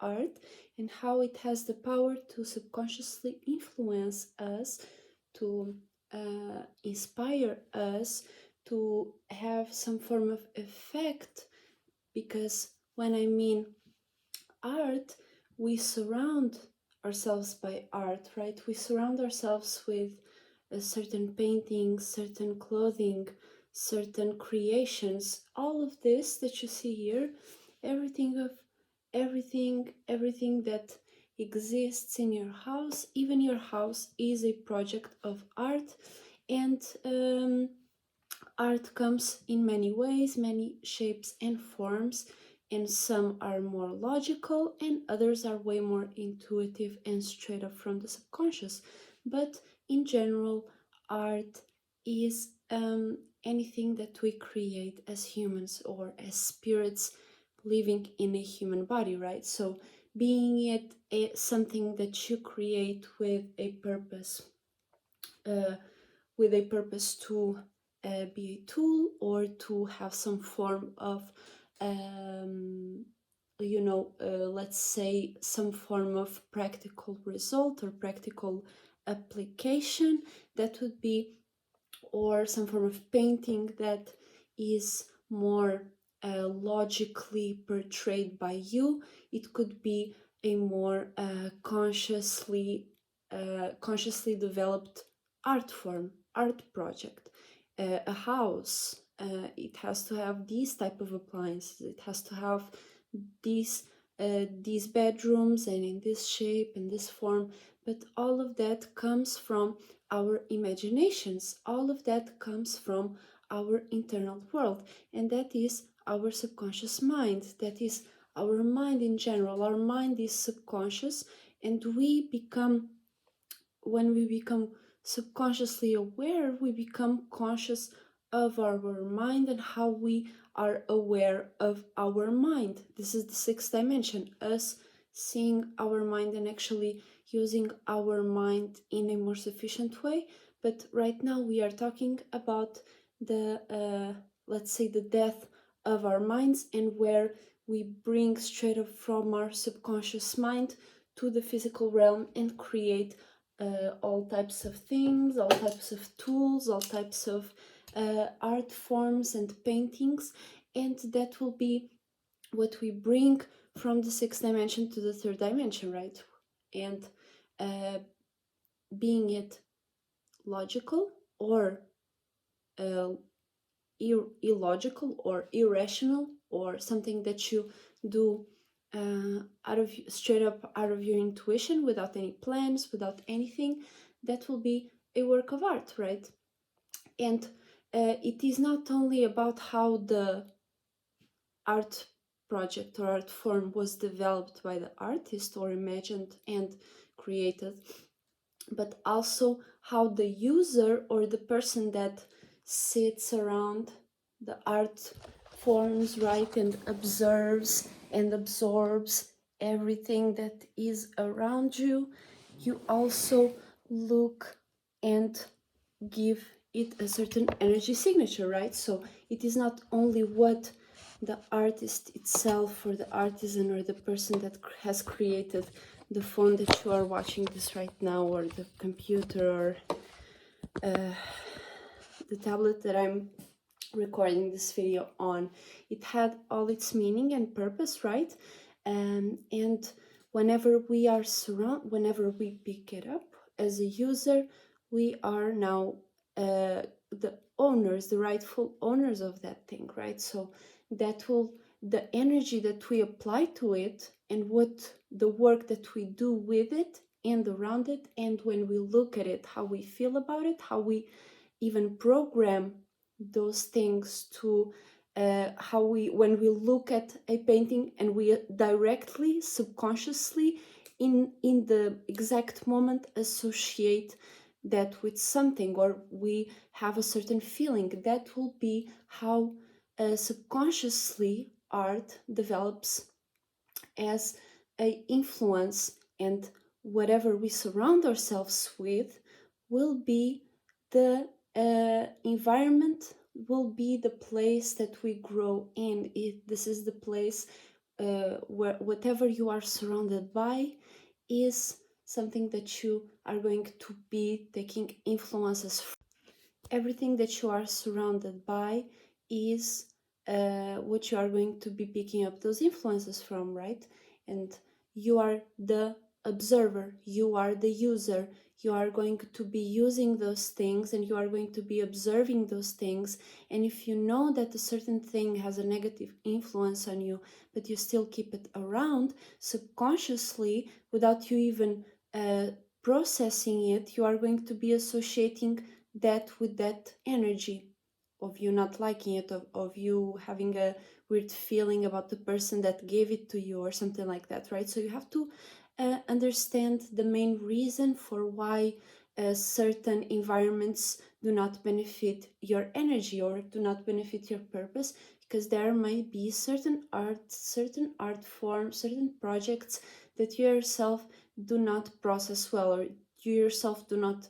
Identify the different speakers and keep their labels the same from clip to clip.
Speaker 1: art and how it has the power to subconsciously influence us, to inspire us, to have some form of effect. Because when I mean art, we surround ourselves by art, right? We surround ourselves with certain paintings, certain clothing, certain creations. All of this that you see here, everything that exists in your house, even your house is a project of art. And art comes in many ways, many shapes and forms, and some are more logical and others are way more intuitive and straight up from the subconscious. But in general, art is anything that we create as humans or as spirits living in a human body, right? So being it something that you create with a purpose, to be a tool or to have some form of let's say some form of practical result or practical application, that would be, or some form of painting that is more logically portrayed by you. It could be a more consciously developed art form, art project. A house, it has to have these type of appliances, it has to have these bedrooms and in this shape and this form. But all of that comes from our imaginations, all of that comes from our internal world, and that is our subconscious mind, that is our mind in general. Our mind is subconscious, and when we become subconsciously aware, we become conscious of our mind and how we are aware of our mind. This is the sixth dimension, us seeing our mind and actually using our mind in a more sufficient way. But right now we are talking about the let's say the death of our minds, and where we bring straight up from our subconscious mind to the physical realm and create all types of things, all types of tools, all types of art forms and paintings. And that will be what we bring from the sixth dimension to the third dimension, right? And being it logical or illogical or irrational, or something that you do straight up out of your intuition, without any plans, without anything, that will be a work of art, right? And it is not only about how the art project or art form was developed by the artist or imagined and created, but also how the user or the person that sits around the art forms, right, and observes and absorbs everything that is around you, you also look and give it a certain energy signature, right? So it is not only what the artist itself or the artisan or the person that has created the phone that you are watching this right now, or the computer, or the tablet that I'm recording this video on. It had all its meaning and purpose, right? And whenever we pick it up as a user, we are now the owners, the rightful owners of that thing, right? So the energy that we apply to it, and what the work that we do with it and around it, and when we look at it, how we feel about it, how we even program those things to when we look at a painting and we directly, subconsciously, in the exact moment associate that with something, or we have a certain feeling, that will be how subconsciously art develops as a influence. And whatever we surround ourselves with will be the environment, will be the place that we grow in. This is the place whatever you are surrounded by is something that you are going to be taking influences from. Everything that you are surrounded by is what you are going to be picking up those influences from, right? And you are the observer, you are the user, you are going to be using those things and you are going to be observing those things. And if you know that a certain thing has a negative influence on you, but you still keep it around, subconsciously, without you even processing it, you are going to be associating that with that energy of you not liking it, of you having a weird feeling about the person that gave it to you or something like that, right? So you have to understand the main reason for why certain environments do not benefit your energy or do not benefit your purpose, because there might be certain art forms, certain projects that you yourself do not process well, or you yourself do not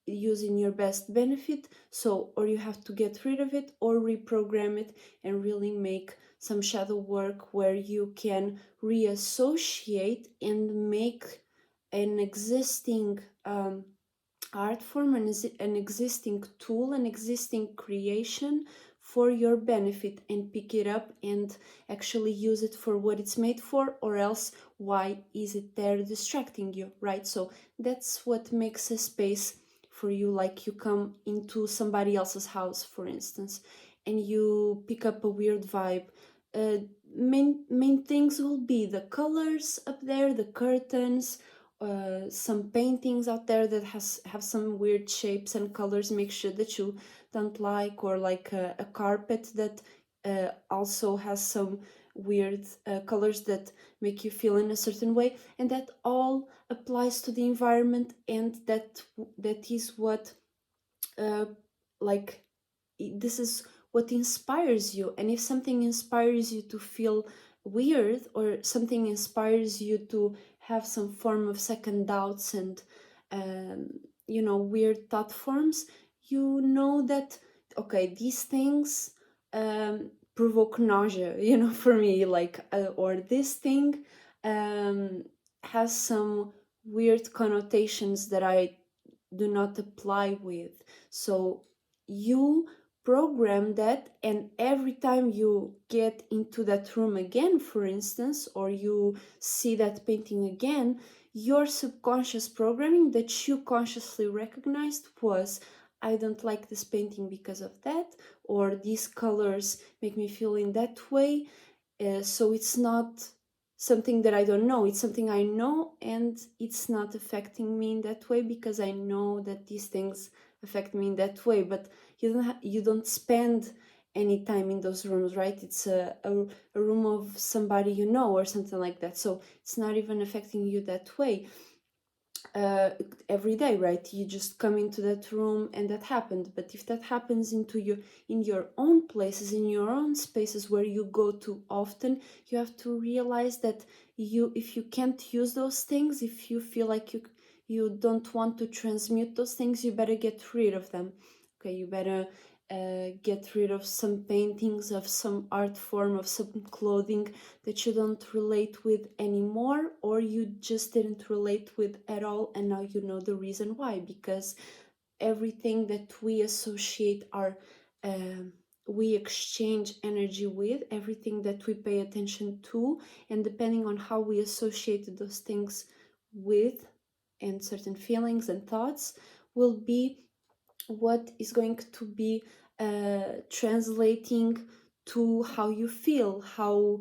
Speaker 1: use in your best benefit. So, or you have to get rid of it or reprogram it and really make some shadow work where you can reassociate and make an existing art form, an existing tool, an existing creation for your benefit, and pick it up and actually use it for what it's made for, or else why is it there distracting you, right? So that's what makes a space for you. Like you come into somebody else's house, for instance, and you pick up a weird vibe. Main things will be the colors up there, the curtains, some paintings out there that have some weird shapes and colors. Make sure that you don't like, or like a carpet that also has some weird colors that make you feel in a certain way, and that all applies to the environment, and that is what like this is what inspires you. And if something inspires you to feel weird, or something inspires you to have some form of second doubts and weird thought forms, you know that okay, these things provoke nausea, for me, like or this thing has some weird connotations that I do not apply with. So you program that, and every time you get into that room again, for instance, or you see that painting again, your subconscious programming that you consciously recognized was, I don't like this painting because of that, or these colors make me feel in that way. So it's not something that I don't know, it's something I know, and it's not affecting me in that way because I know that these things affect me in that way. But you don't spend any time in those rooms, right? It's a room of somebody you know or something like that, so it's not even affecting you that way every day, right? You just come into that room and that happened. But if that happens in your own places, in your own spaces where you go to often, you have to realize that if you can't use those things, if you feel like you don't want to transmute those things, you better get rid of them. Okay, you better get rid of some paintings, of some art form, of some clothing that you don't relate with anymore, or you just didn't relate with at all, and now you know the reason why. Because everything that we associate we exchange energy with, everything that we pay attention to, and depending on how we associated those things with, and certain feelings and thoughts, will be what is going to be translating to how you feel, how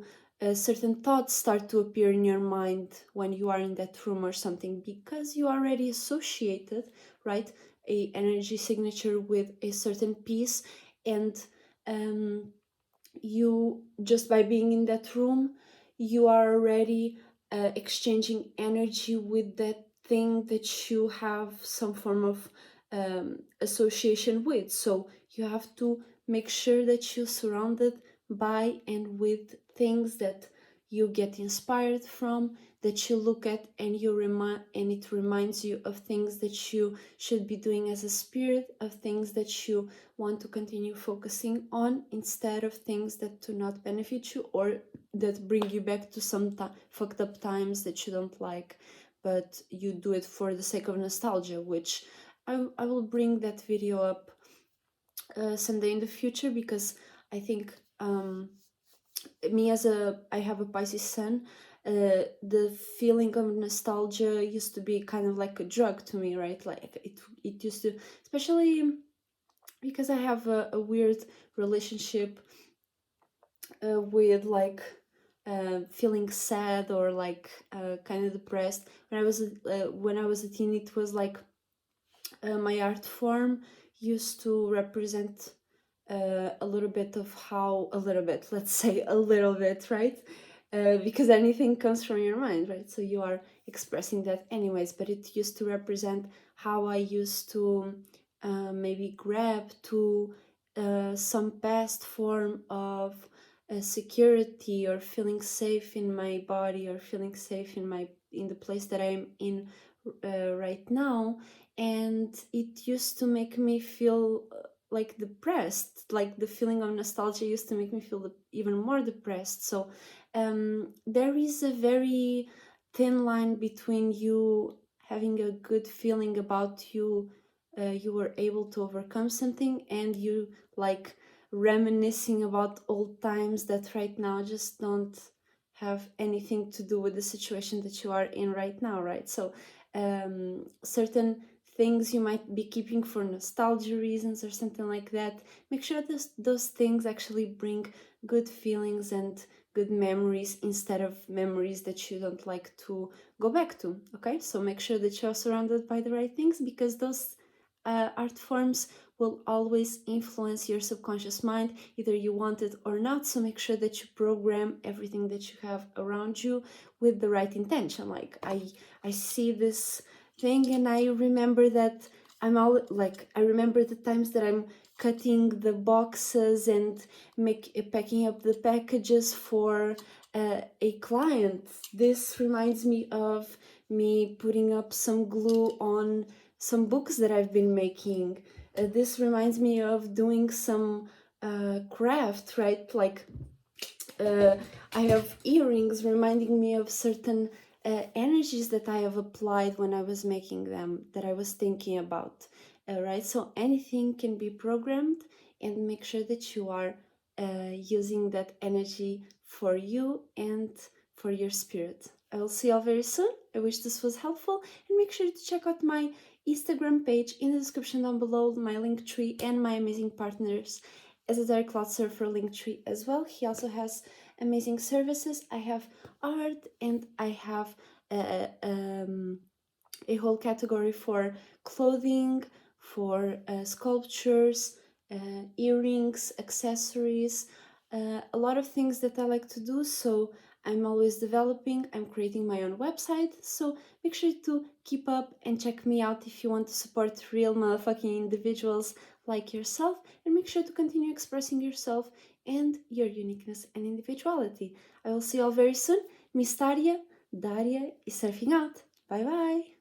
Speaker 1: certain thoughts start to appear in your mind when you are in that room or something, because you already associated, right, a energy signature with a certain piece. And you, just by being in that room, you are already exchanging energy with that thing that you have some form of association with. So you have to make sure that you're surrounded by and with things that you get inspired from, that you look at and and it reminds you of things that you should be doing as a spirit, of things that you want to continue focusing on, instead of things that do not benefit you or that bring you back to some fucked up times that you don't like, but you do it for the sake of nostalgia, which I will bring that video up someday in the future, because I think me I have a Pisces sun. The feeling of nostalgia used to be kind of like a drug to me, right? Like it used to, especially because I have a weird relationship with like feeling sad or like kind of depressed. When I was a teen, it was like my art form used to represent a little bit of how, let's say a little bit, right? Because anything comes from your mind, right? So you are expressing that anyways, but it used to represent how I used to maybe grab to some past form of security, or feeling safe in my body, or feeling safe in the place that I'm in right now. And it used to make me feel like depressed. Like the feeling of nostalgia used to make me feel even more depressed. So there is a very thin line between you having a good feeling about you were able to overcome something, and you like reminiscing about old times that right now just don't have anything to do with the situation that you are in right now, right? So certain things you might be keeping for nostalgia reasons or something like that, make sure those things actually bring good feelings and good memories, instead of memories that you don't like to go back to. Okay, so make sure that you're surrounded by the right things, because those art forms will always influence your subconscious mind, either you want it or not. So make sure that you program everything that you have around you with the right intention. Like I see this thing, and I remember that I remember the times that I'm cutting the boxes and packing up the packages for a client. This reminds me of me putting up some glue on some books that I've been making. This reminds me of doing some craft, right? Like I have earrings reminding me of certain energies that I have applied when I was making them, that I was thinking about, right? So anything can be programmed, and make sure that you are using that energy for you and for your spirit. I will see you all very soon. I wish this was helpful, and make sure to check out my Instagram page in the description down below, my LinkTree, and my amazing partners Esotericcloudsurfer LinkTree as well. He also has amazing services. I have art, and I have a whole category for clothing, for sculptures, earrings, accessories, a lot of things that I like to do. So I'm always developing, I'm creating my own website. So make sure to keep up and check me out if you want to support real motherfucking individuals like yourself, and make sure to continue expressing yourself and your uniqueness and individuality. I will see you all very soon. Miss Daria is surfing out. Bye bye.